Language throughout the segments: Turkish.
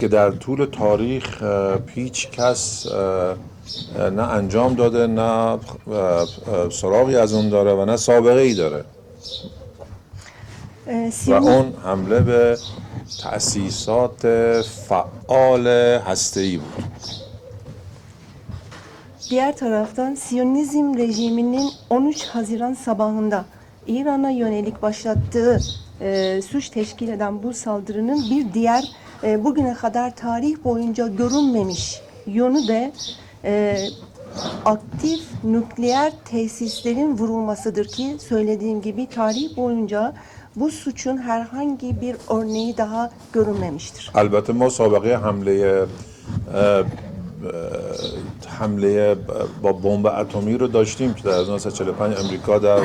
که در طول تاریخ هیچ کس نه انجام داده، نه سراغی از اون داره و نه سابقه ای داره و اون حمله به تأسیسات فعال هسته‌ای بود. Diğer taraftan Siyonizm rejiminin 13 Haziran sabahında İran'a yönelik başlattığı suç teşkil eden bu saldırının bir diğer bugüne kadar tarih boyunca görünmemiş yönü de aktif nükleer tesislerin vurulmasıdır ki söylediğim gibi tarih boyunca bu suçun herhangi bir örneği daha görünmemiştir. البته ما سابقه حمله با بمب اتمی رو داشتیم که در 1945 امریکا در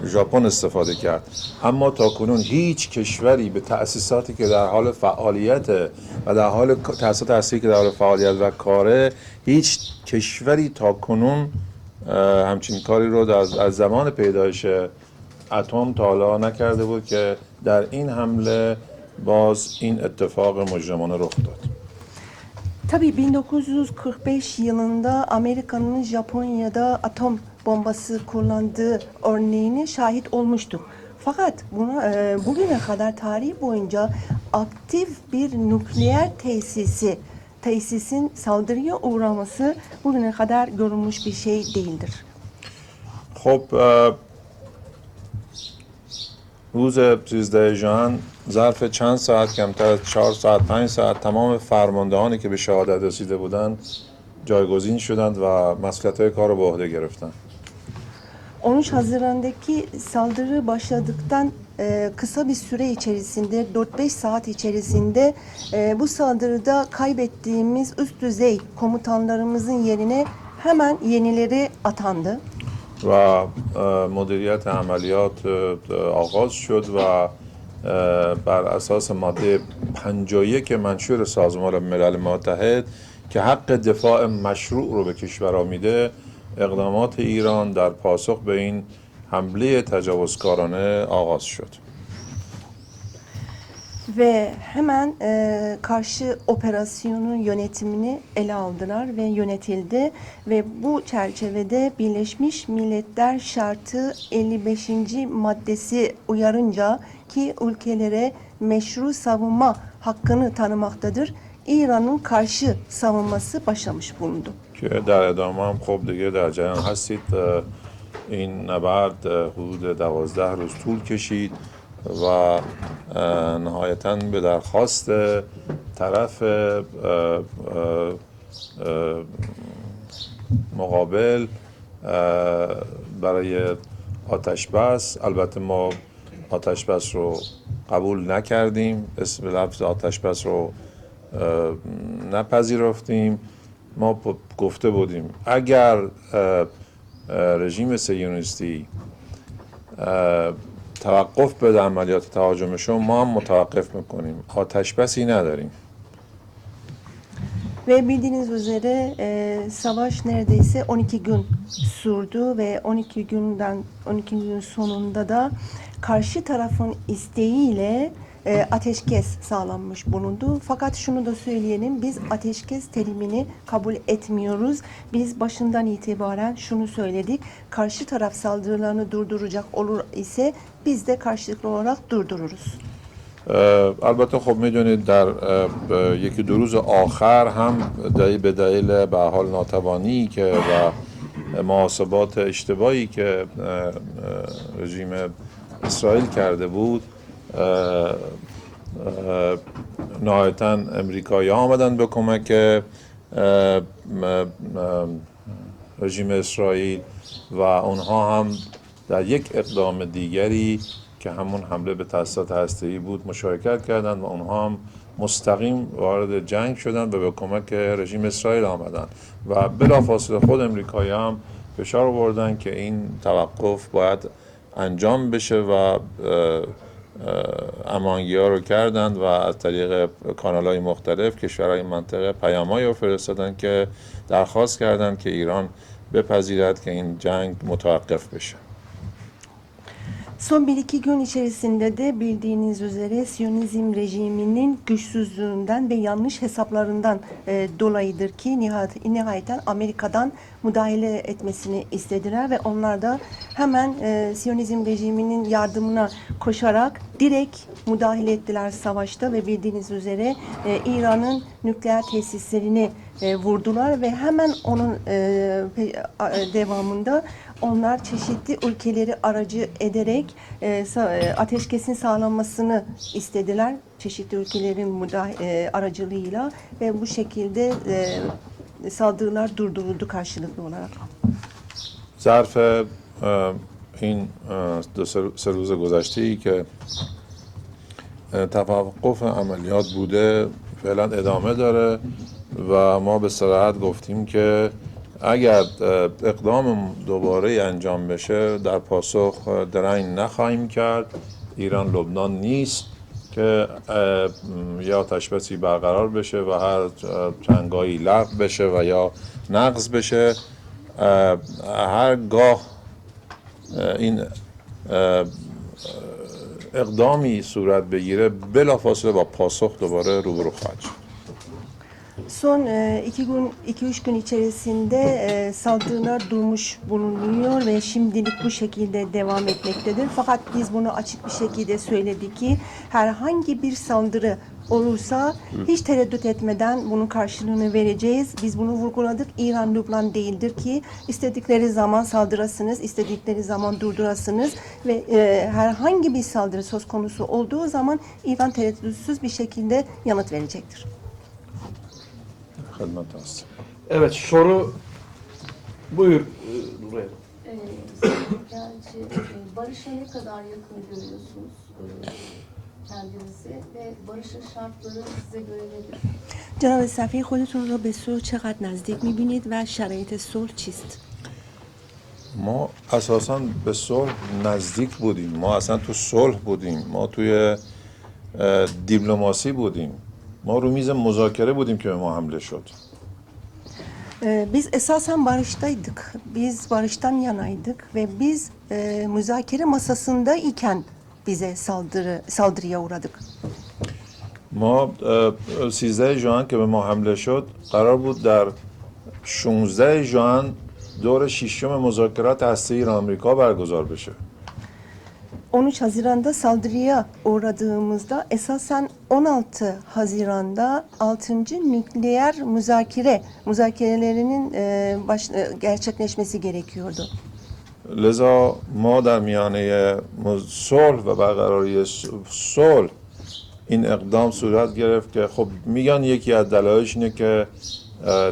ژاپن استفاده کرد، اما تاکنون هیچ کشوری به تأسیساتی که در حال فعالیت و در حال تأسیسات هسته‌ای که در حال فعالیت و کاره، هیچ کشوری تاکنون همچین کاری رو از زمان پیدایش اتم تا حالا نکرده بود که در این حمله باز این اتفاق مجرمانه رخ داد. Tabii 1945 yılında Amerika'nın Japonya'da atom bombası kullandığı örneğine şahit olmuştuk. Fakat bugüne kadar tarih boyunca aktif bir nükleer tesisin saldırıya uğraması bugüne kadar görülmüş bir şey değildir. خب روز 13 ژوئن ظرف چند ساعت، کمتر از 4 ساعت 5 ساعت، تمام فرماندهانی که به شهادت رسیده بودند جایگزین شدند و مسئولیت‌های کار رو به عهده گرفتند. 13 Haziran'daki saldırı başladıktan kısa bir süre içerisinde 4-5 saat içerisinde bu saldırıda kaybettiğimiz üst düzey komutanlarımızın yerine hemen yenileri atandı. و مدیریت عملیات آغاز شد و بر اساس ماده 51 منشور سازمان ملل متحد که حق دفاع مشروع رو به کشورها میده، اقدامات ایران در پاسخ به این حمله تجاوزکارانه آغاز شد. Ve hemen karşı operasyonun yönetimini ele aldılar ve yönetildi ve bu çerçevede Birleşmiş Milletler Şartı 55. maddesi uyarınca ki ülkelere meşru savunma hakkını tanımaktadır, İran'ın karşı savunması başlamış bulundu. که در ادامه هم خب دیگه در جریان هستید. این نبرد حدود 12 روز طول کشید و نهایتاً به درخواست طرف مقابل برای آتش‌بس، البته ما آتش‌بس رو قبول نکردیم، اسم لفظ آتش‌بس رو نپذیرفتیم. ما گفته بودیم اگر رژیم صهیونیستی توقف بده عملیات تهاجمشون، ما هم متوقف میکنیم، آتش‌بسی نداریم. Ve bildiğiniz üzere savaş neredeyse 12 gün sürdü ve 12 gün sonunda da karşı tarafın isteğiyle ateşkes sağlanmış bulundu. Fakat şunu da söyleyelim, biz ateşkes terimini kabul etmiyoruz. Biz başından itibaren şunu söyledik, karşı taraf saldırılarını durduracak olur ise biz de karşılıklı olarak durdururuz. البته خب میدونید در یکی دو روز آخر هم به دلیل به حال ناتوانی که و محاسبات اشتباهی که رژیم اسرائیل کرده بود، نهایتاً امریکایی ها آمدن به کمک رژیم اسرائیل و اونها هم در یک اقدام دیگری که همون حمله به تأسیسات هسته‌ای بود مشارکت کردند و اونها هم مستقیم وارد جنگ شدند و به کمک رژیم اسرائیل آمدند و بلافاصله خود امریکایی هم فشار آوردند که این توقف باید انجام بشه و امانگی‌ها رو کردند و از طریق کانال‌های مختلف کشورهای منطقه پیام‌هایی رو فرستادند که درخواست کردند که ایران بپذیرد که این جنگ متوقف بشه. Son 1-2 gün içerisinde de bildiğiniz üzere Siyonizm rejiminin güçsüzlüğünden ve yanlış hesaplarından dolayıdır ki nihayeten Amerika'dan müdahale etmesini istediler ve onlar da hemen Siyonizm rejiminin yardımına koşarak direkt müdahale ettiler savaşta ve bildiğiniz üzere İran'ın nükleer tesislerini vurdular ve hemen onun devamında onlar çeşitli ülkeleri aracı ederek ateşkesin sağlanmasını istediler. Çeşitli ülkelerin aracılığıyla ve bu şekilde saldırılar durduruldu karşılıklı olarak. ظرف این سه روز گذشته‌ای که توقف عملیات بوده فعلا ادامه داره و ما به صراحت گفتیم که اگر اقدام دوباره انجام بشه در پاسخ درنگ نخواهیم کرد. ایران لبنان نیست که یا آتش‌بسی برقرار بشه و هر جنگایی لغو بشه و یا نقض بشه. هرگاه این اقدامی صورت بگیره بلافاصله با پاسخ دوباره روبرو خواهد شد. Son 2-3 gün içerisinde saldırılar durmuş bulunuyor ve şimdilik bu şekilde devam etmektedir. Fakat biz bunu açık bir şekilde söyledik ki herhangi bir saldırı olursa hiç tereddüt etmeden bunun karşılığını vereceğiz. Biz bunu vurguladık. İran Lübnan değildir ki istedikleri zaman saldırasınız, istedikleri zaman durdurasınız ve herhangi bir saldırı söz konusu olduğu zaman İran tereddütsüz bir şekilde yanıt verecektir. خدمت هست. Evet, soru buyur Nuray'a. Gerçi barışa ne kadar yakın görüyorsunuz kendinizi ve barışın şartları size göre nedir? جناب صفی خودتون را به صلح چقدر نزدیک می‌بینید و شرایط صلح چیست؟ ما اساسا به صلح نزدیک بودیم. ما اصلا تو صلح بودیم. ما توی دیپلماسی بودیم. ما رو میز مذاکره بودیم که به ما حمله شد. Biz esasen barıştaydık. Biz barıştan yanaydık ve biz müzakere masasındayken bize saldırıya uğradık. ما 13 ژوئن که به ما حمله شد قرار بود در 16 ژوئن دور ششم مذاکرات هسته‌ای ایران آمریکا برگزار بشه. 13 Haziran'da saldırıya uğradığımızda esasen 16 Haziran'da 6. nükleer müzakerelerinin gerçekleşmesi gerekiyordu. لذا ما در میانه صلح و برقراری صلح این اقدام صورت گرفت که خب میگن یکی از دلایلش اینه که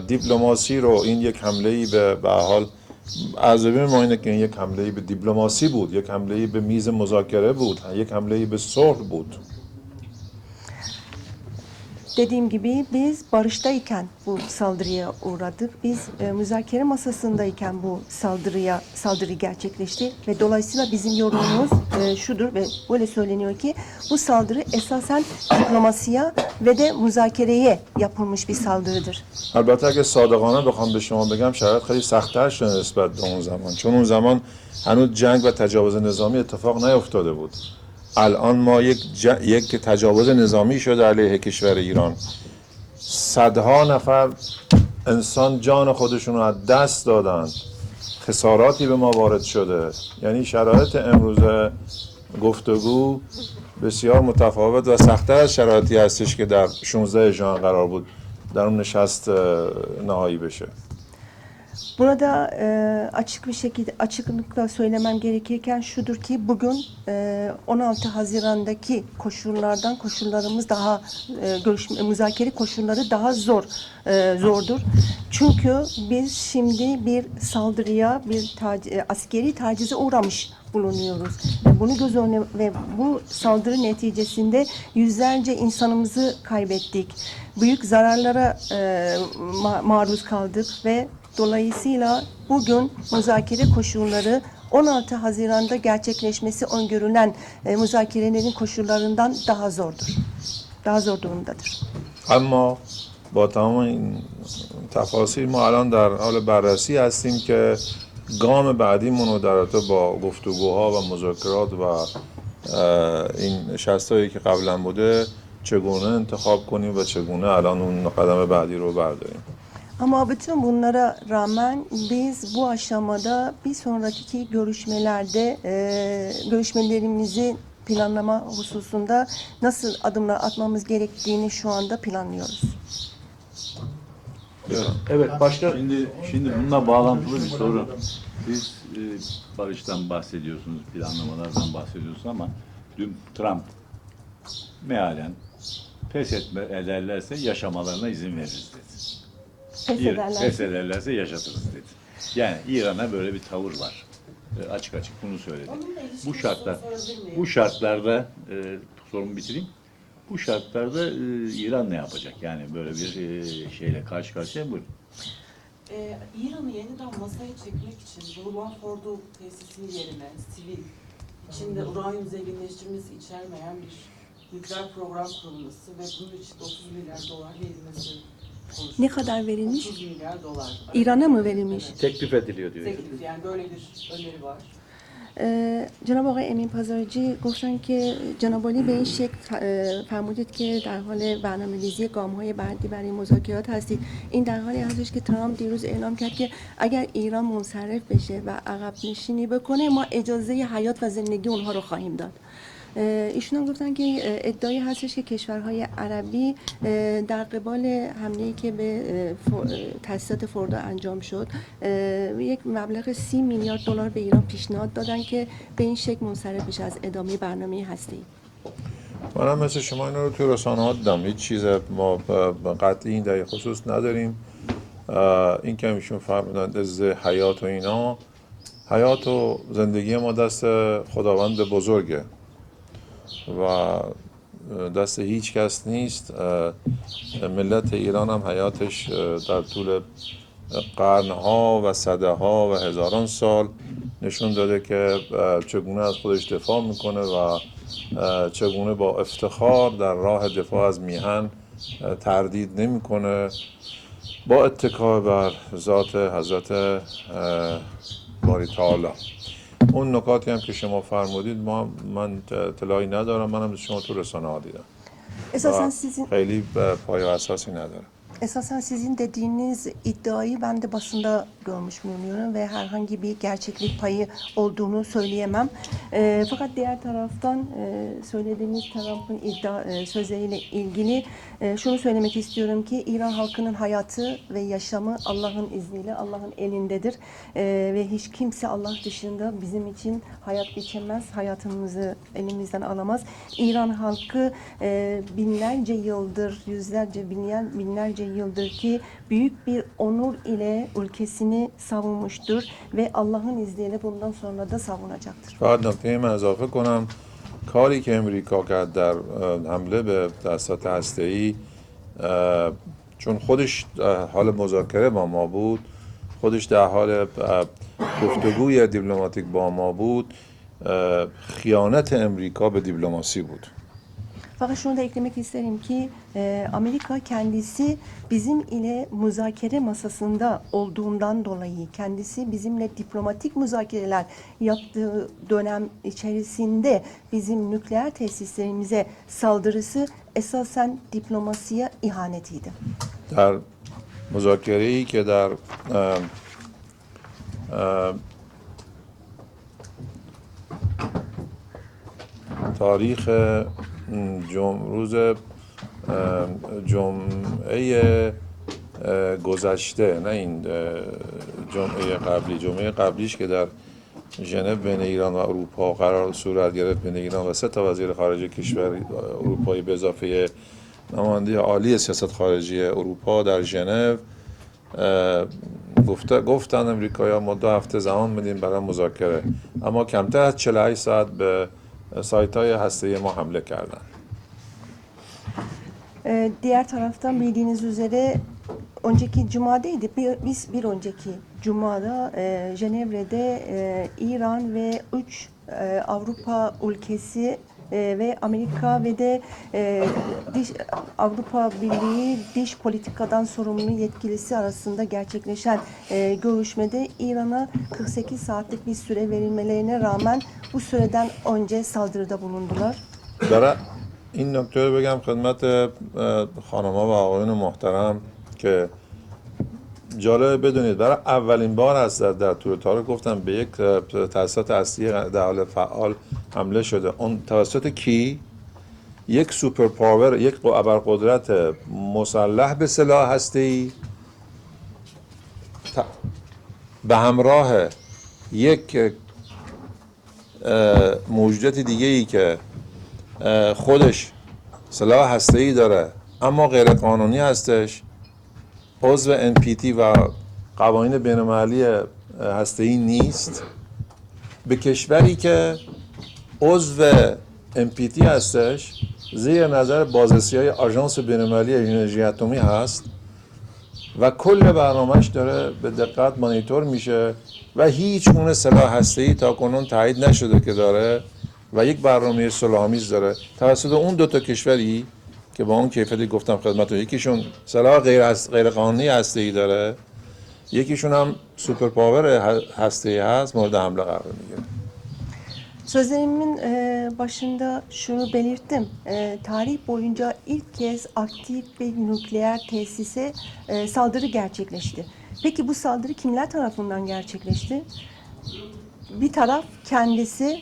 دیپلماسی رو این یک حمله‌ای به حال ارزیابی ما اینه که این یک حمله‌ای به دیپلماسی بود، یک حمله‌ای به میز مذاکره بود، یک حمله‌ای به صلح بود. Dediğim gibi biz barıştayken bu saldırıya uğradık. Biz müzakere masasındayken bu saldırı gerçekleşti ve dolayısıyla bizim yorumumuz şudur ve böyle söyleniyor ki bu saldırı esasen diplomasiye ve de müzakereye yapılmış bir saldırıdır. البته اگه صادقانه بخوام به شما بگم شرایط خیلی سخت‌تر شده نسبت به اون زمان، چون اون زمان هنوز جنگ و تجاوز نظامی اتفاق نیفتاده بود. الان ما یک تجاوز نظامی شده علیه کشور ایران. صدها نفر انسان جان خودشون رو از دست دادن. خساراتی به ما وارد شده. یعنی شرایط امروز گفتگو بسیار متفاوت و سخت‌تر از شرایطی هستش که در 16 ژوئن قرار بود در اون نشست نهایی بشه. Burada açık bir şekilde açıklıkla söylemem gerekirken şudur ki bugün 16 Haziran'daki koşullarımız daha müzakere koşulları daha zordur. Çünkü biz şimdi bir saldırıya, askeri tacize uğramış bulunuyoruz. Bunu göz önüne ve bu saldırı neticesinde yüzlerce insanımızı kaybettik. Büyük zararlara maruz kaldık ve dolayısıyla bugün müzakere koşulları 16 Haziran'da gerçekleşmesi öngörülen müzakerelerin koşullarından daha zordur. Daha zor durumdadır. اما با تمام این تفاصیل ما الان در حال بررسی هستیم که گام بعدیمون رو در رابطه با گفتگوها و مذاکرات و این نشستایی که قبلا بوده çegونه انتخاب کنیم و çegونه الان اون قدم بعدی رو berdاریم. Ama bütün bunlara rağmen biz bu aşamada bir sonraki görüşmelerimizi planlama hususunda nasıl adımlar atmamız gerektiğini şu anda planlıyoruz. Evet, başka Şimdi bununla bağlantılı bir soru. Siz barıştan bahsediyorsunuz, planlamalardan bahsediyorsunuz ama dün Trump mealen pes ederlerse yaşamalarına izin veririz dedi. Pes ederlerse yaşatırız dedi. Yani İran'a böyle bir tavır var. Açık açık bunu söyledi. Bu şartlarda sorumu bitireyim. Bu şartlarda İran ne yapacak? Yani böyle bir şeyle karşı karşıya buyurun. İran'ı yeniden masaya çekmek için Burman Fordo tesisinin yerine sivil, içinde uranyum zenginleştirmesi içermeyen bir nükleer program kurulması ve bunun için 30 milyar dolar verilmesi konuşuluyor. Ne kadar verilmiş? 30 milyar dolar. İran'a mı verilmiş? teklif ediliyor diyor. Teklif, yani böyle bir öneri var. جناب آقای امین پازارجی گفتن که جناب عالی به این شکل فرمودید که در حال برنامه‌ریزی گام‌های بعدی برای مذاکرات هستید. این در حالی هستش که ترامپ دیروز اعلام کرد که اگر ایران منصرف بشه و عقب نشینی بکنه ما اجازه حیات و زندگی اونها رو خواهیم داد. ایشون هم گفتن که ادعایی هستش که کشورهای عربی در قبال حمله‌ای که به تاسیسات فوردو انجام شد یک مبلغ 30 میلیارد دلار به ایران پیشنهاد دادن که به این شکل منصرف بشه از ادامه برنامه هسته‌ای. منم مثل شما اینا رو توی رسانه ها دیدم. هیچ چیز ما قطعی این در این خصوص نداریم. این که ایشون فرمودند از حیات و اینا، حیات و زندگی ما دست خداوند بزرگه و دست هیچ کس نیست. ملت ایران هم حیاتش در طول قرنها و صدها و هزاران سال نشون داده که چگونه از خودش دفاع میکنه و چگونه با افتخار در راه دفاع از میهن تردید نمیکنه، با اتکا بر ذات حضرت باری تعالی. اون نکاتی هم که شما فرمودید من اطلاعی ندارم، منم شما تو رسانه ها دیدم Esasen و sizin خیلی پایه و اساسی نداره. Esasen sizin dediğiniz iddiayı ben de basında görmüş bulunuyorum ve herhangi bir gerçeklik payı olduğunu söyleyemem. Fakat diğer taraftan söylediğiniz Trump'ın sözleriyle ilgili şunu söylemek istiyorum ki İran halkının hayatı ve yaşamı Allah'ın izniyle Allah'ın elindedir. Ve hiç kimse Allah dışında bizim için hayat biçemez, hayatımızı elimizden alamaz. İran halkı binlerce yıldır, yüzlerce, binlerce yıldır ki büyük bir onur ile ülkesini savunmuştur ve Allah'ın izniyle bundan sonra da savunacaktır. فقط نکته من اضافه کنم، کاری که امریکا کرد در حمله به تأسیسات هسته‌ای، چون خودش حال مذاکره با ما بود، خودش در حال گفتگوی دیپلماتیک با ما بود، خیانت امریکا به دیپلماسی بود. Fakat şunu da eklemek isterim ki Amerika kendisi bizim ile müzakere masasında olduğundan dolayı, kendisi bizimle diplomatik müzakereler yaptığı dönem içerisinde bizim nükleer tesislerimize saldırısı esasen diplomasiye ihanetiydi. در مذاکره‌ای که در تاریخ روز جمعه گذشته، نه این جمعه قبلیش که در ژنو بین ایران و اروپا قرار صورت گرفت، بین ایران و 3 تا وزیر خارجه کشور اروپایی به اضافه نماینده عالی سیاست خارجی اروپا در ژنو گفتن امریکایی‌ها ما 2 هفته زمان میدیم برای مذاکره، اما کمتر از 48 ساعت به سایت‌های هسته‌ای ما حمله کردن. Diğer taraftan bildiğiniz üzere önceki cumadaydı. Biz bir önceki cumada Cenevre'de İran ve 3 Avrupa ülkesi ve Amerika ve de Avrupa Birliği dış politikadan sorumlu yetkilisi arasında gerçekleşen görüşmede İran'a 48 saatlik bir süre verilmelerine rağmen bu süreden önce saldırıda bulundular. برای این نکته رو بگم خدمت خانم‌ها و آقایون محترم که جالب بدونید برای اولین بار است در طول تاریخ گفتم به یک تأسیسات هستی در حال فعال حمله شده. اون توسط کی؟ یک سوپر پاور، یک ابرقدرت مسلح به سلاح هسته‌ای به همراه یک موجودات دیگه ای که خودش سلاح هسته‌ای داره اما غیر قانونی هستش، عضو NPT و قوانین بین‌المللی هسته‌ای نیست، به کشوری که عضو NPT هستش زیر نظر بازرسی‌های آژانس بین‌المللی انرژی اتمی هست و کل برنامه‌اش داره به دقت مانیتور میشه و هیچ گونه سلاح هسته‌ای تا کنون تایید نشده که داره و یک برنامه صلح‌آمیز داره توسط اون دو تا کشوری که با اون کیفیتی گفتم خدمتتون، یکیشون سلاح غیر قانونی هسته‌ای داره، یکیشون هم سوپر پاور هسته‌ای هست، مورد حمله قرار میگیره. Sözlerimin başında şunu belirttim. Tarih boyunca ilk kez aktif bir nükleer tesise saldırı gerçekleşti. Peki bu saldırı kimler tarafından gerçekleşti? Bir taraf kendisi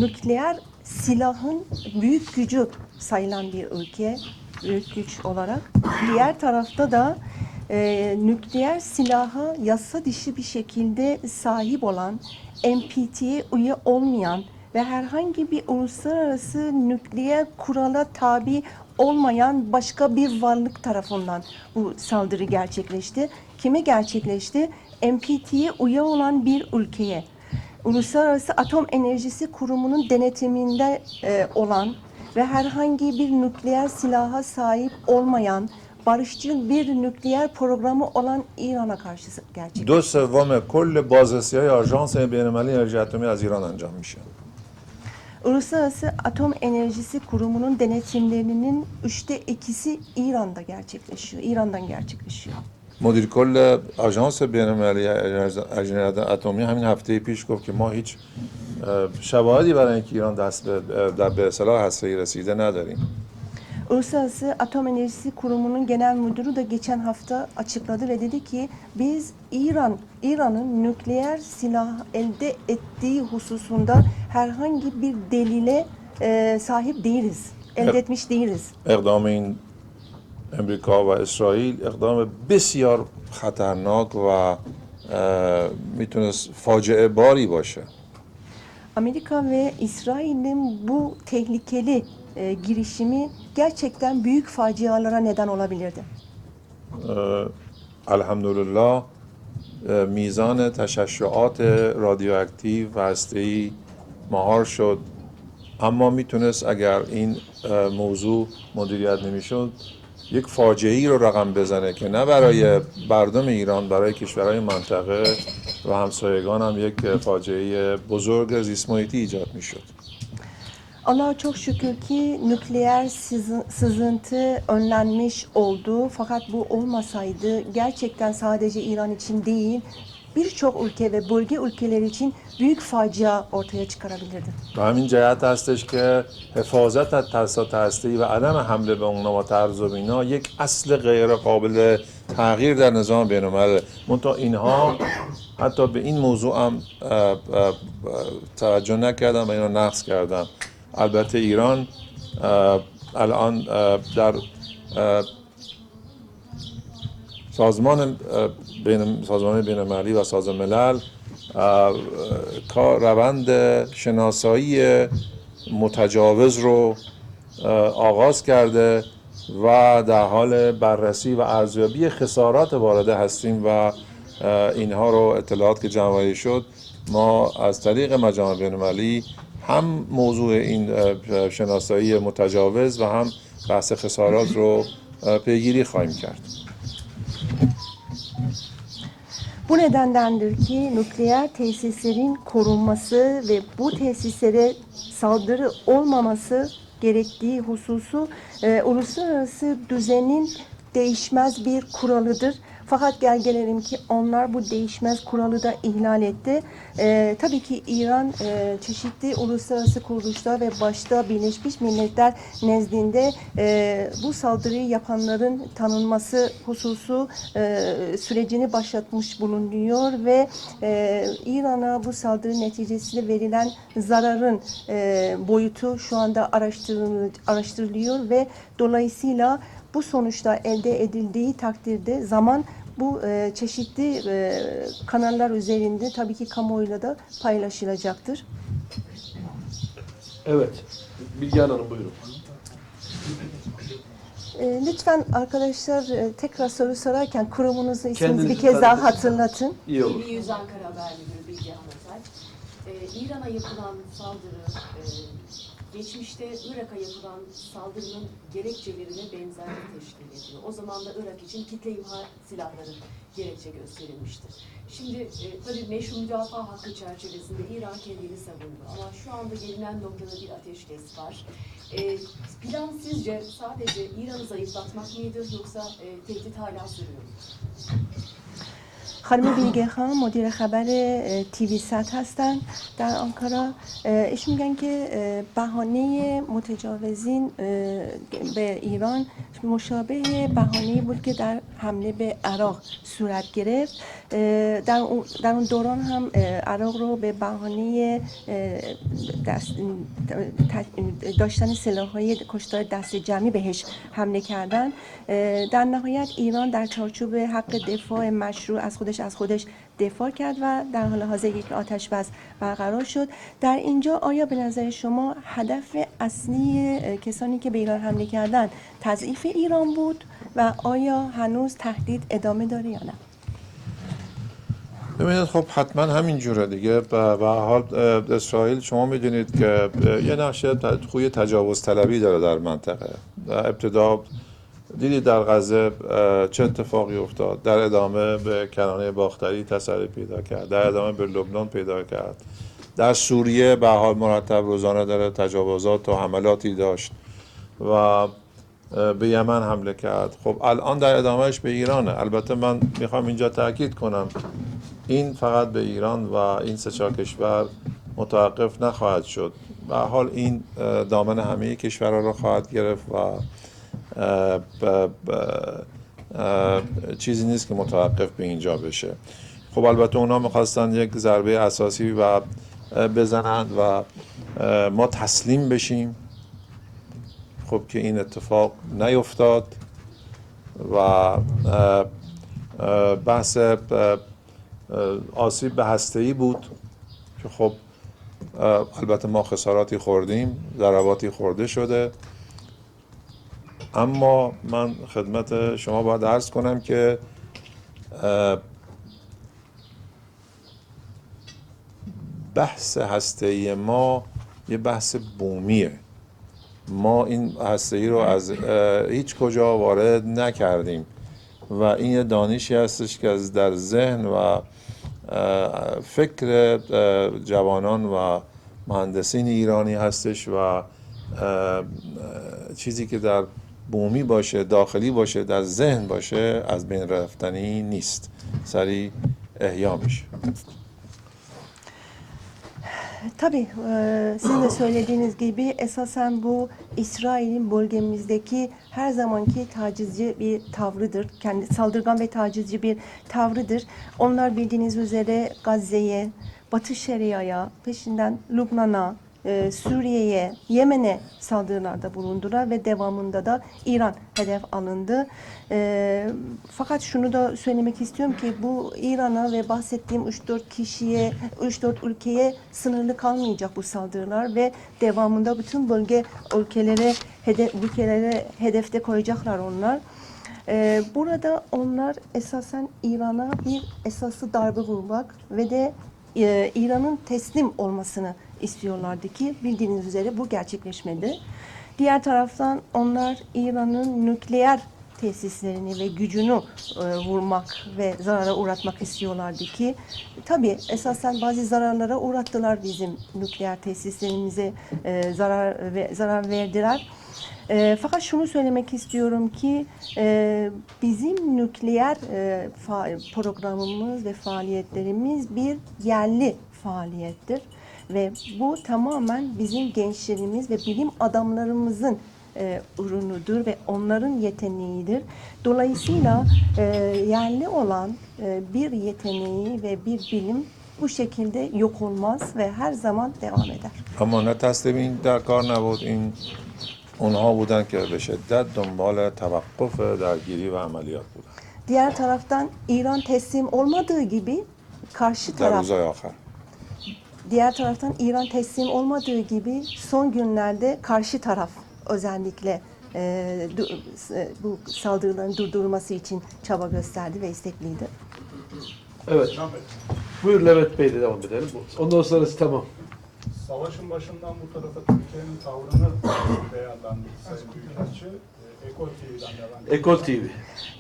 nükleer silahın büyük gücü sayılan bir ülke, büyük güç olarak. Diğer tarafta da nükleer silaha yasa dışı bir şekilde sahip olan, NPT'ye üye olmayan ve herhangi bir uluslararası nükleer kurala tabi olmayan başka bir varlık tarafından bu saldırı gerçekleşti. Kime gerçekleşti? NPT'ye üye olan bir ülkeye. Uluslararası Atom Enerjisi Kurumu'nun denetiminde olan ve herhangi bir nükleer silaha sahip olmayan, barışçıl bir nükleer programı olan İran'a karşı gerçekleşti. دو سوم کل بازرسی‌های آژانس بین‌المللی انرژی اتمی از ایران انجام میشه. Uluslararası Atom Enerjisi Kurumu'nun denetimlerinin 2/3 İran'da gerçekleşiyor. İran'dan gerçekleşiyor. مدیر کل آژانس بین‌المللی انرژی اتمی همین هفته پیش گفت که ما هیچ شواهدی برای اینکه ایران دست به سلاح هسته‌ای رسیده نداریم. Uluslararası Atom Enerjisi Kurumu'nun genel müdürü de geçen hafta açıkladı ve dedi ki biz İran'ın nükleer silah elde ettiği hususunda herhangi bir delile sahip değiliz. Elde etmiş değiliz. اقدام این امریکا و اسرائیل اقدام بسیار خطرناک و میتونست فاجعه باری باشه. Amerika ve İsrail'in bu tehlikeli girişimi gerçekten büyük facialara neden olabilirdi. الحمدلله میزان تشعشعات رادیواکتیو و هسته‌ای مهار شد، اما میتونست اگر این موضوع مدیریت نمیشد یک فاجعه‌ای رو رقم بزنه که نه برای مردم ایران، برای کشورهای منطقه و همسایگان هم یک فاجعه بزرگ زیست محیطی ایجاد میشد. Allah'a çok şükür ki nükleer sızıntı önlenmiş oldu. Fakat bu olmasaydı gerçekten sadece İran için değil, birçok ülke ve bölge ülkeleri için büyük facia ortaya çıkarabilirdi. و همین جهت هستش که حفاظت از تأسیسات هسته‌ای و عدم حمله به اونها و طرز و اینا یک اصل غیر قابل تغییر در نظام بین‌الملل. منتها اینها حتی به این موضوع هم توجه نکردن و اینو نقض کردن. البته ایران الان در سازمان بین‌المللی و سازمان ملل روند شناسایی متجاوز رو آغاز کرده و در حال بررسی و ارزیابی خسارات وارد هستیم و اینها رو اطلاعات که جمع‌آوری شد ما از طریق مجامع بین‌المللی هم موضوع این شناسایی متجاوز و هم بحث خسارات رو پیگیری خواهیم کرد. Bu nedendendir ki nükleer tesislerin korunması ve bu tesislere saldırı olmaması gerektiği hususu uluslararası düzenin değişmez bir kuralıdır. Fakat gel gelelim ki onlar bu değişmez kuralı da ihlal etti. Tabii ki İran çeşitli uluslararası kuruluşlar ve başta Birleşmiş Milletler nezdinde bu saldırıyı yapanların tanınması hususu sürecini başlatmış bulunuyor ve İran'a bu saldırı neticesiyle verilen zararın boyutu şu anda araştırılıyor ve dolayısıyla bu sonuçta elde edildiği takdirde zaman bu çeşitli kanallar üzerinde tabii ki kamuoyuyla da paylaşılacaktır. Evet. Bilgehan Hanım buyurun. Lütfen arkadaşlar tekrar soru sorarken kurumunuzu isminizi Kendinizi bir kez daha tanıtın. hatırlatın. İyi olur. TV100 Ankara Haber Müdürü Bilgehan Özel. İran'a yapılan saldırı, geçmişte Irak'a yapılan saldırının gerekçelerine benzerlik teşkil ediyor. O zaman da Irak için kitle imha silahları gerekçe gösterilmiştir. Şimdi tabii meşru müdafaa hakkı çerçevesinde İran kendini savundu. Ama şu anda gelinen noktada bir ateşkes var. Plan sizce sadece İran'ı zayıflatmak mıydı yoksa tehdit hala sürüyor mu? خانم بیلگه مدیر خبر تیوی 100 هستن در آنکارا. ایشون میگن که بهانه متجاوزین به ایران مشابه بهانه‌ای بود که در حمله به عراق صورت گرفت. در اون دوران هم عراق رو به بهانه داشتن سلاح‌های کشتار دست جمعی بهش حمله کردن. در نهایت ایران در چارچوب حق دفاع مشروع از خودش دفاع کرد و در حال حاضر یک آتش بس برقرار شد. در اینجا آیا به نظر شما هدف اصلی کسانی که به ایران حمله کردن تضعیف ایران بود و آیا هنوز تهدید ادامه داره یا نه؟ ببینید خب حتما همین جوره دیگه. به حال اسرائیل شما میدونید که یه نقشه خوی تجاوز طلبی داره در منطقه. ابتدا دیدید در غزه چه اتفاقی افتاد، در ادامه به کنانه باختری تسری پیدا کرد، در ادامه به لبنان پیدا کرد، در سوریه به حال مرتب روزانه داره تجاوزات و حملاتی داشت و به یمن حمله کرد. خب الان در ادامهش به ایرانه. البته من میخوام اینجا تاکید کنم این فقط به ایران و این سه چهار کشور متوقف نخواهد شد. به حال این دامن همه کشورها را خواهد گرفت و چیزی نیست که متوقف به اینجا بشه. خب البته اونا میخواستن یک ضربه اساسی و بزنند و ما تسلیم بشیم. خب که این اتفاق نیفتاد و بحث آسیب به هسته‌ای بود که خب البته ما خساراتی خوردیم، ضرباتی خورده شده، اما من خدمت شما باید عرض کنم که بحث هسته‌ای ما یه بحث بومیه. ما این هسته‌ای رو از هیچ کجا وارد نکردیم و این یه دانشی هستش که از در ذهن و فکر جوانان و مهندسین ایرانی هستش و چیزی که در بومی باشه، داخلی باشه، در ذهن باشه از بین رفتنی نیست، سریع احیا میشه. Tabii sizin de söylediğiniz gibi esasen bu İsrail'in bölgemizdeki her zamanki tacizci bir tavrıdır. Kendi saldırgan ve tacizci bir tavrıdır. Onlar bildiğiniz üzere Gazze'ye, Batı Şeria'ya, peşinden Lübnan'a, Suriye'ye, Yemen'e saldırılarda bulundular ve devamında da İran hedef alındı. Fakat şunu da söylemek istiyorum ki bu İran'a ve bahsettiğim 3-4 kişiye, 3-4 ülkeye sınırlı kalmayacak bu saldırılar ve devamında bütün ülkelere hedefte koyacaklar onlar. Burada onlar esasen İran'a bir esaslı darbe vurmak ve de İran'ın teslim olmasını istiyorlardı ki bildiğiniz üzere bu gerçekleşmedi. Diğer taraftan onlar İran'ın nükleer tesislerini ve gücünü vurmak ve zarara uğratmak istiyorlardı ki tabii esasen bazı zararlara uğrattılar bizim nükleer tesislerimize zarar verdiler. Fakat şunu söylemek istiyorum ki bizim nükleer programımız ve faaliyetlerimiz bir yerli faaliyettir. Ve bu tamamen bizim gençlerimiz ve bilim adamlarımızın ürünüdür ve onların yeteneğidir. Dolayısıyla yerli olan bir yeteneği ve bir bilim bu şekilde yok olmaz ve her zaman devam eder. اما نه تسلیم این در کار نبود، این اونها بودن که به شدت دنبال توقف درگیری و عملیات بودن Diğer taraftan İran teslim olmadığı gibi karşı در taraf روزهای آخر. Diğer taraftan İran teslim olmadığı gibi son günlerde karşı taraf özellikle bu saldırıların durdurulması için çaba gösterdi ve istekliydi. Evet. Buyur Levent Bey de devam edelim. Ondan sonrası tamam. Savaşın başından bu tarafa Türkiye'nin tavrını değerlendirdi Sayın Büyükelçi. Ekol TV'den devam ediyor. Ekol TV.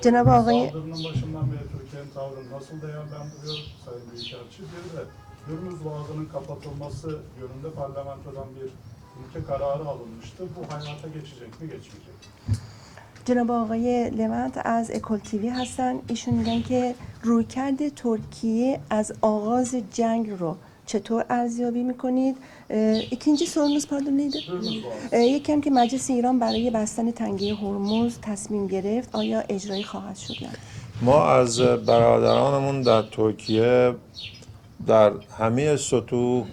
Cenab-ı Ağa'yı Saldırının başından beri Türkiye'nin tavrını nasıl değerlendiriyor Sayın Büyükelçi? Bir de Hürmüz Boğazı'nın kapatılması yönünde parlamentodan bir ülke kararı alınmıştı. Bu hayata geçecek mi, geçmeyecek mi? جناب آقای لونت از اکول تیوی هستن. ایشون میگن که رویکرد ترکیه از آغاز جنگ رو چطور ارزیابی میکنید؟ ikinci sorunuz pardon neydi? یکم که مجلس ایران برای بستن تنگه هرمز تصمیم گرفت آیا اجرایی خواهد شد yani? ما از برادرانمون در ترکیه در همه سطوح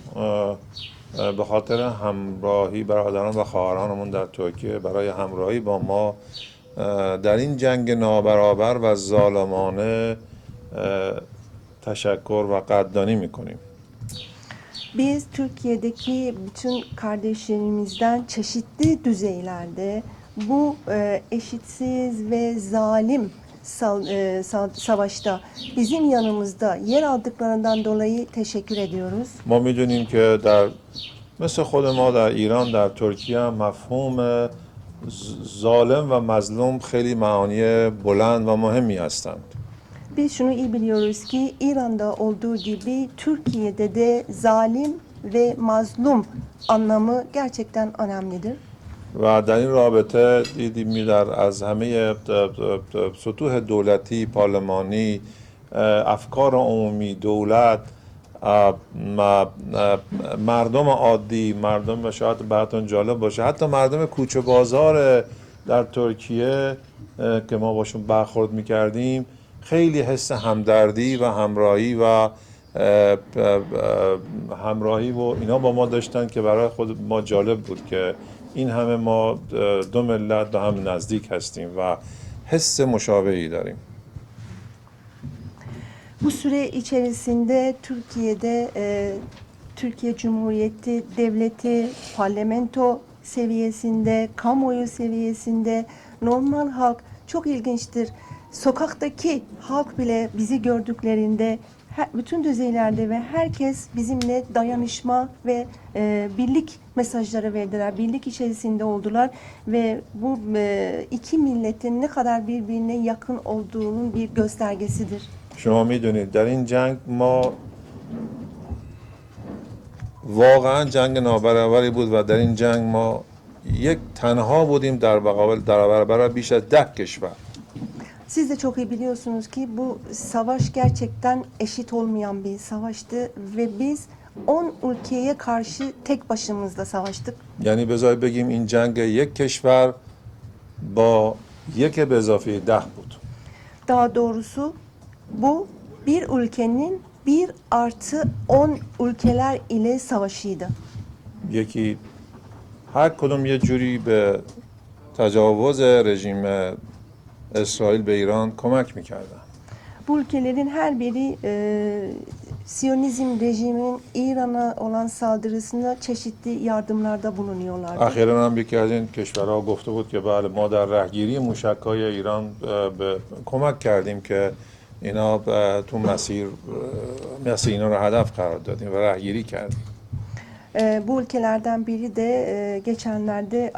به خاطر همراهی برادران و خواهرانمون در ترکیه برای همراهی با ما در این جنگ نابرابر و ظالمانه تشکر و قدردانی میکنیم. Biz Türkiye'deki bütün kardeşlerimizden çeşitli düzeylerde bu eşitsiz ve zalim savaşta bizim yanımızda yer aldıklarından dolayı teşekkür ediyoruz. ما میدونیم که در مثل خود ما در ایران در ترکیه هم مفهوم ظالم و مظلوم خیلی معانی بلند و مهمی هستند. Biz şunu iyi biliyoruz ki İran'da olduğu gibi Türkiye'de de zalim ve mazlum anlamı gerçekten önemlidir. و در این رابطه دیدیم از همه سطوح دولتی، پارلمانی، افکار عمومی، دولت، مردم عادی، مردم و شاید براتون جالب باشه حتی مردم کوچه بازار در ترکیه که ما باشون برخورد میکردیم خیلی حس همدردی و همراهی و اینا با ما داشتن که برای خود ما جالب بود که این همه ما دو ملت به هم نزدیک هستیم و حس مشابهی داریم. Bu süre içerisinde Türkiye'de Türkiye Cumhuriyeti Devleti parlamento seviyesinde, kamuoyu seviyesinde normal halk çok ilginçtir. Sokaktaki halk bile bizi gördüklerinde bütün düzeylerde ve herkes bizimle dayanışma ve birlik mesajları verdiler. Birlik içerisinde oldular ve bu iki milletin ne kadar birbirine yakın olduğunun bir göstergesidir. شما میدونید در این جنگ ما واقعا جنگ نابرابری بود و در این جنگ ما یک تنها بودیم در برابر بیش از 10 کشور. Siz de çok iyi biliyorsunuz ki bu savaş gerçekten eşit olmayan bir savaştı ve biz 10 ülkeye karşı tek başımızda savaştık. یعنی بذار بگیم این جنگ یک کشور با یک به اضافه 10 بود. Daha doğrusu bu bir ülkenin 1+10 ülkeler ile savaşıydı. یکی هر کدوم یه جوری به تجاوز رژیم اسرائیل به ایران کمک میکردن. Bu ülkelerin her biri Siyonizm rejiminin İran'a olan saldırısına çeşitli yardımlarda bulunuyorlardı. اخیراً هم یکی از این کشورها گفته بود که بله ما در رهگیری موشک‌های ایران کمک کردیم که اینا تو مسیر اینا رو هدف قرار دادیم و رهگیری کردیم. Bu ülkelerden biri de geçenlerde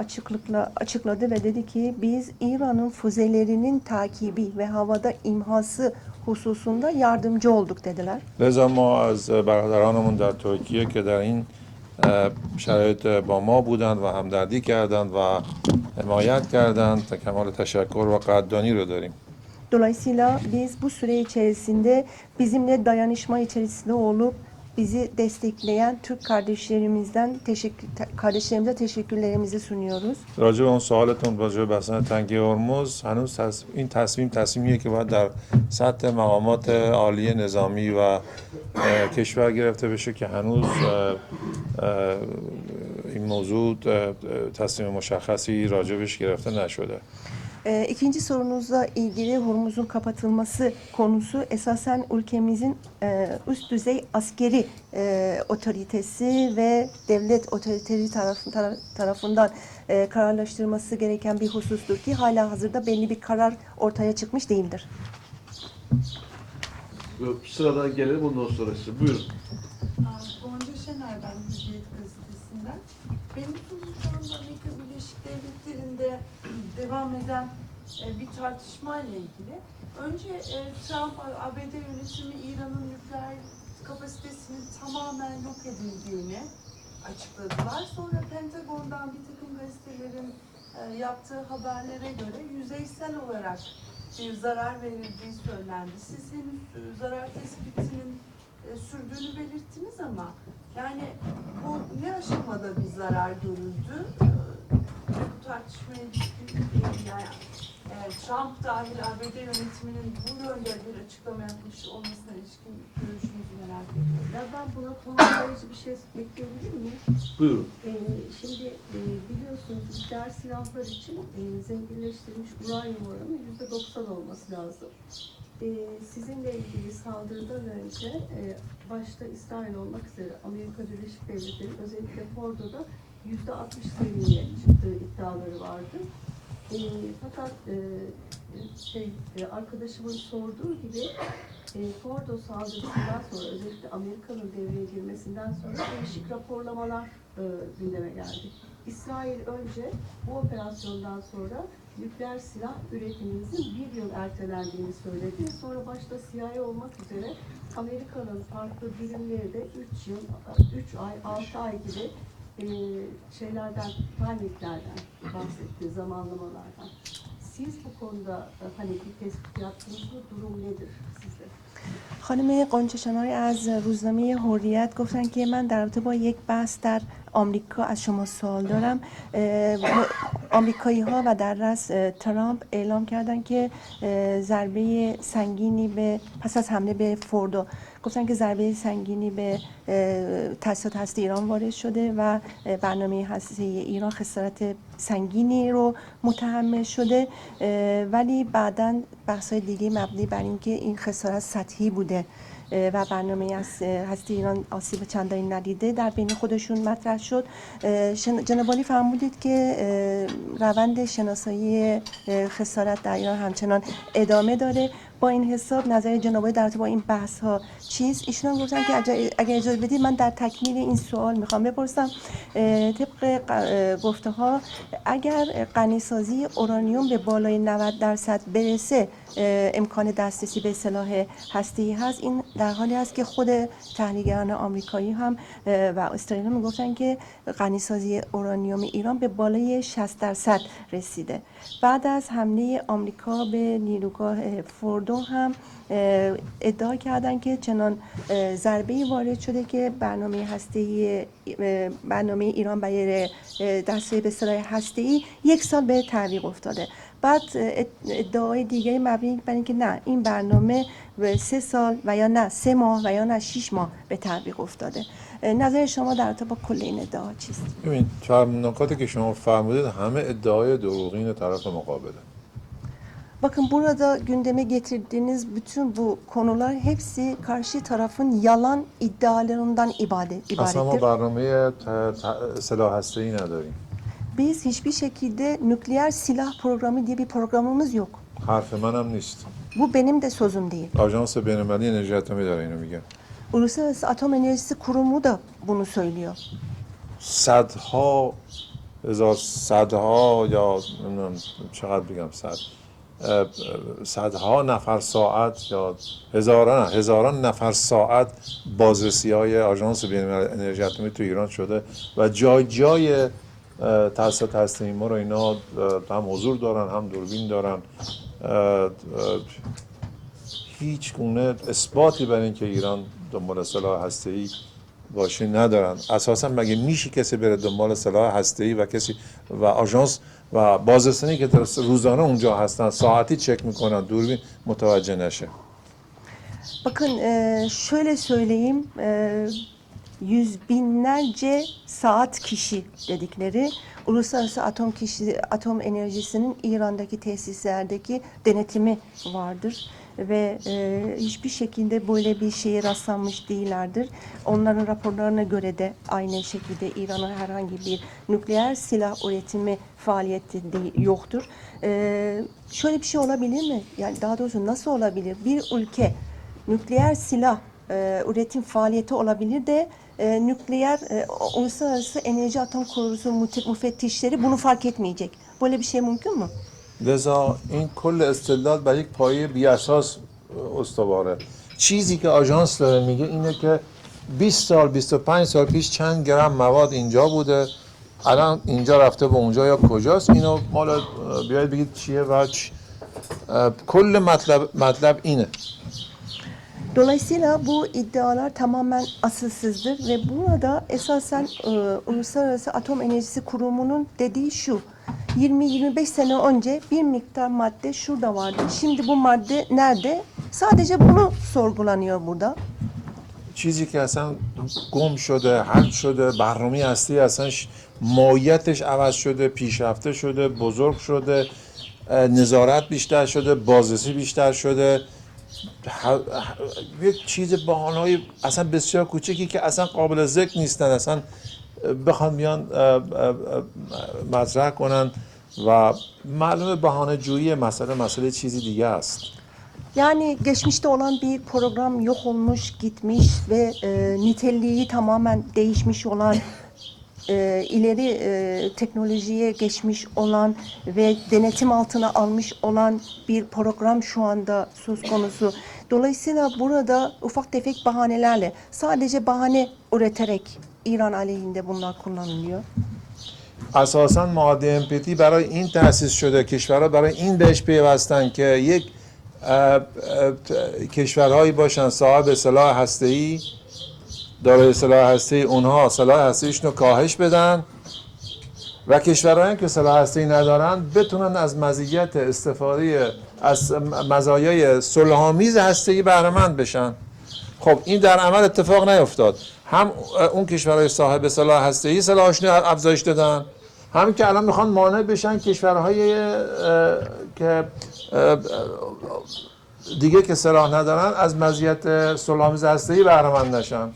açıkladı ve dedi ki biz İran'ın füzelerinin takibi ve havada imhası hususunda yardımcı olduk dediler. لذا ما از برادرانمون در ترکیه که در این شرایط با ما بودند و همدردی کردند و حمایت کردند کمال تشکر و قدردانی رو داریم. Dolayısıyla biz bu süre içerisinde bizimle dayanışma içerisinde olup bizi destekleyen Türk kardeşlerimize teşekkürlerimizi sunuyoruz. راجع به اون سوالتون راجع به بحث تنگه هرمز هنوز این تصمیمیه که باید در سطح مقامات عالی نظامی و کشور گرفته بشه که هنوز این موضوع تصمیم مشخصی راجبش گرفته نشده. İkinci sorunuzla ilgili Hormuz'un kapatılması konusu esasen ülkemizin üst düzey askeri otoritesi ve devlet otoriteleri tarafından kararlaştırılması gereken bir husustur ki hala hazırda belli bir karar ortaya çıkmış değildir. Sıradan gelelim ondan sonra size. Buyurun. Gonca Şener ben Hürriyet Gazetesi'nden. Benim sunum şu anda Amerika Birleşik Devletleri'nde devam eden bir tartışma ile ilgili. Önce Trump, ABD yönetimi İran'ın nükleer kapasitesinin tamamen yok edildiğini açıkladılar. Sonra Pentagon'dan bir takım gazetelerin yaptığı haberlere göre yüzeysel olarak bir zarar verildiği söylendi. Siz henüz zarar tespitinin sürdüğünü belirttiniz ama yani bu ne aşamada bir zarar görüldü? Bu tartışmaya ilişkin yani Trump dahil ABD yönetiminin bu yönde bir açıklama yapmış olmasına ilişkin görüşünüzü merak ediyorum. Ya ben buna tamamlayıcı bir şey ekleyebilir miyim? Buyurun. Şimdi biliyorsunuz nükleer silahlar için zenginleştirilmiş uranyum oranı %90 olması lazım. Sizinle ilgili saldırıdan önce başta İsrail olmak üzere Amerika Birleşik Devletleri özellikle Fordo'da %60 seviyeye çıktığı iddiaları vardı. Fakat arkadaşımın sorduğu gibi Fordo saldırısından sonra özellikle Amerika'nın devreye girmesinden sonra değişik raporlamalar gündeme geldi. İsrail önce bu operasyondan sonra nükleer silah üretiminizin bir yıl ertelendiğini söyledi. Sonra başta CIA olmak üzere Amerika'nın farklı birimleri de 3 ay, 6 ay gibi şeylerden, timinglerden bahsetti, zamanlamalardan. Siz bu konuda hani bir tespit yaptığınız bu durum nedir sizde? خانم قنچه شناری از روزنامه حریت گفتن که من در رابطه با یک بحث در آمریکا از شما سوال دارم. آمریکایی ها و در رأس ترامپ اعلام کردن که ضربه سنگینی پس از حمله به فوردو گفتن که ضربه سنگینی به تاسیسات هسته ایران وارد شده و برنامه هسته ایران خسارت سنگینی رو متحمل شده، ولی بعداً بحث‌های دیگه مبنی بر اینکه این خسارت سطحی بوده و برنامه هسته ایران آسیب چندانی ندیده در بین خودشون مطرح شد. جناب عالی فرمودید که روند شناسایی خسارت در ایران همچنان ادامه داره. با این حساب نظر جناب عالی در رابطه با این بحث ها چیست؟ ایشون هم گفتن که اگر اجازه بدید من در تکمیل این سوال میخوام بپرسم. طبق گفته ها اگر غنیسازی اورانیوم به بالای 90% برسه امکان دسترسی به سلاح هسته‌ای هست. این در حالی است که خود تحلیلگران آمریکایی هم و اسرائیلی هم میگفتن که غنیسازی اورانیوم ایران به بالای 60% رسیده. بعد از حمله آمریکا به نیروگاه فوردو هم ادعا کردن که چنان ضربه‌ای وارد شده که برنامه ایران برای دسترسی به سلاح هسته‌ای 1 سال به تعویق افتاده. بعد ادعای دیگری مبنی بر اینکه نه این برنامه 3 سال و یا نه 3 ماه و یا نه 6 ماه به تعویق افتاده. نظر شما در ارتباط با کل این ادعا چیست؟ ببین نکاتی که شما فرمودید همه ادعای دروغین طرف مقابله. Bakın burada gündeme getirdiğiniz bütün bu konular hepsi karşı tarafın yalan iddialarından اصلا ما ibarettir. برنامه سلاح هسته‌ای نداریم. Biz hiçbir şekilde nükleer silah programı diye bir programımız yok. حرف منم نیست. Bu benim de sözüm değil. آژانس بین‌المللی انرژی اتمی داره اینو میگه. Uluslararası Atom Enerjisi Kurumu da bunu söylüyor. صدها یا نمیدونم چقدر بگم صدها نفر ساعت یا هزاران نفر ساعت بازرسی های آژانس بین‌المللی انرژی اتمی تو ایران شده و جای تاسیسات هسته‌ای ما رو اینا هم حضور دارن هم دوربین دارن. هیچ گونه اثباتی برای اینکه ایران دنبال سلاح هسته‌ای باشه ندارن. اساسا مگه میشه کسی بره دنبال سلاح هسته‌ای و kesi و آژانس و بازرسانی که روزانه اونجا هستن ساعتی چک میکنن دوربین متوجه نشه؟ Bakın şöyle söyleyeyim, yüz binlerce saat kişi dedikleri Uluslararası Atom Enerjisi'nin İran'daki tesislerdeki denetimi vardır. Ve hiçbir şekilde böyle bir şeye rastlanmış değillerdir. Onların raporlarına göre de aynı şekilde İran'a herhangi bir nükleer silah üretimi faaliyeti de yoktur. Şöyle bir şey olabilir mi? Yani daha doğrusu nasıl olabilir? Bir ülke nükleer silah üretim faaliyeti olabilir de nükleer Uluslararası Enerji Atom Kurusu müfettişleri bunu fark etmeyecek. Böyle bir şey mümkün mü? لذا این کل استدلال بر یک پایه بی اساس استواره. چیزی که آژانس داره میگه اینه که 20 سال 25 سال پیش چند گرم مواد اینجا بوده الان اینجا رفته به اونجا یا کجاست اینو مال بیاید بگید چیه و کل مطلب اینه. Dolayısıyla bu iddialar tamamen asılsızdır ve burada esasen Uluslararası Atom Enerjisi Kurumu'nun dediği şu: 20-25 sene önce bir miktar madde şurada vardı. Şimdi bu madde nerede? Sadece bunu sorgulanıyor burada. چیزی که اصلا گم شده، حل شده، برنامه هستی اصلا ماهیتش عوض شده، پیشرفته شده، بزرگ شده، نظارت بیشتر شده، بازرسی بیشتر شده. یک چیز بهانه‌های اصلا بسیار کوچکی که اصلا قابل ذکر نیستن اصلا بخوان بیان مطرح کنن و معلومه بهانه جویی مسئله چیزی دیگه است. Yani geçmişte olan bir program yok olmuş, gitmiş ve niteliği tamamen değişmiş olan, ileri teknolojiye geçmiş olan ve denetim altına almış olan bir program şu anda söz konusu. Dolayısıyla burada ufak tefek bahanelerle, sadece bahane üreterek İran aleyhinde bunlar kullanılıyor. اساساً معاهده NPT برای این تأسیس شده کشورها برای این بهش پیوستن که یک کشورهایی باشن صاحب سلاح هسته‌ای دارای سلاح هسته‌ای اونها سلاح هسته‌ایشون رو کاهش بدن و کشورهایی که سلاح هسته‌ای ندارن بتونن از مزیت استفاده از مزایای صلح‌آمیز هسته‌ای بهره مند بشن. خب این در عمل اتفاق نیفتاد. هم اون کشورهای صاحب سلاح هسته‌ای سلاحشون رو افزایش دادن همین که الان میخوان مانع بشن کشورهای که دیگه که سلاح ندارن از مزیت صلح‌آمیز هسته‌ای بهره مند نشن.